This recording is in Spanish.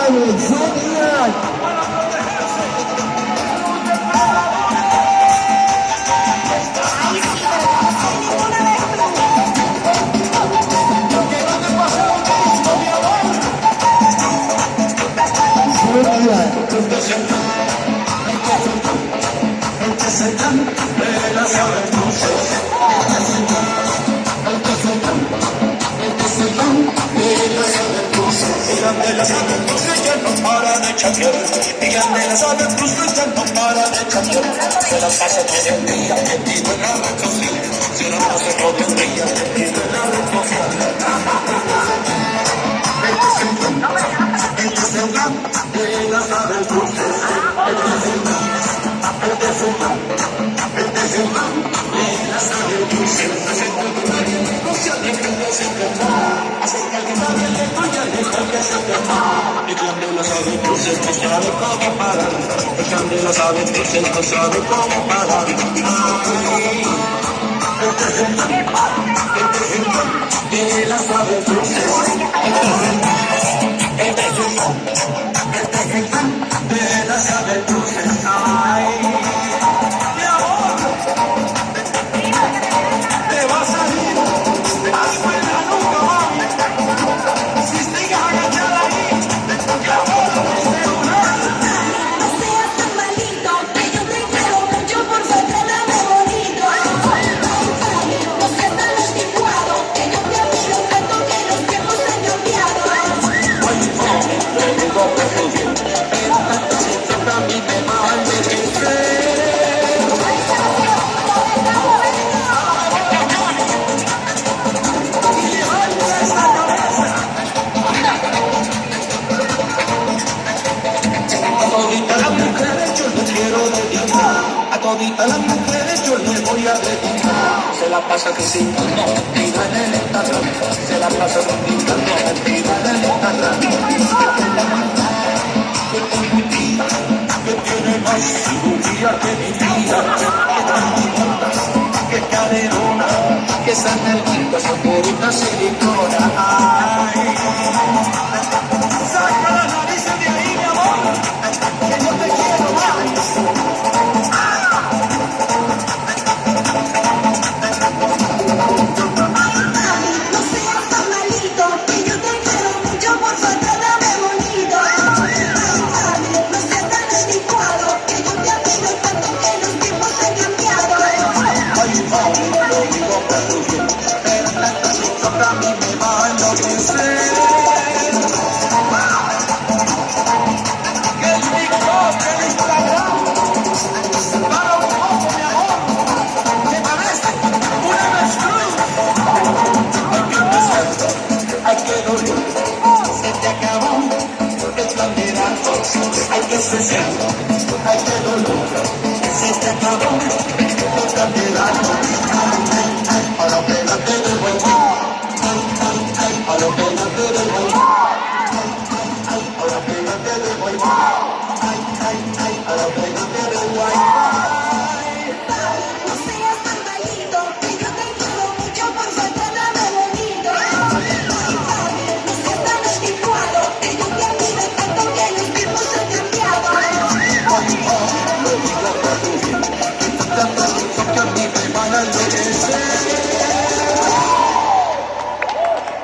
González, Zodiac. De las aventuras ya no para de chatear. Digan de las aventuras ya no para de chatear. Se la pasa todo el día metido en la red social. Se la pasa todo el día metido en la red social. Este es el rap de las aventuras. Este es el rap de las aventuras. No se alejen de ese tema. Acerca que nadie le tuya, deja que se tema. El clan de las aventuras no sabe cómo parar. El clan de las aventuras no sabe cómo parar. Este es el clan de las aventuras. Este es el clan de las aventuras. Ay, mi amor, te va a salir algo en la nuca, mami. Si sigues agachada ahí, te abono mi celular. No seas tan malito, que yo te quiero mucho, por favor, trátame bonito. No seas tan anticuado, que yo te admiro tanto que los tiempos se han cambiado. Te digo que estoy bien, pero tanto siento que a mí me va a envejecer. A toditas las mujeres yo les voy a dedicar. Se la pasa criticando, mentira en el Instagram. Se la pasa criticando, mentira en el Instagram. Que tengo un día que tiene más cirugía que mi vida. Que tan bonitas, que caderona, que esas nalguitas son puritas silicona. Ay, saca la nariz de ahí, mi amor, que yo te quiero más. No seas tan malito, que yo te quiero mucho, por favor, trátame bonito. No seas tan anticuado, que yo te admiro tanto que los tiempos se han cambiado. Ay, mami, lo digo por tu bien, pero tanto siento que a mí me va a enloquecer. Que el TikTok, el Instagram, para un poco, mi amor, me parece un avestruz. Hay que empezar, hay que dormir, se te acabó el plan de datos. Hay que cesar, hay que dormir, se te acabó el plan de datos. Ahora pégate de nuevo, ahora pégate.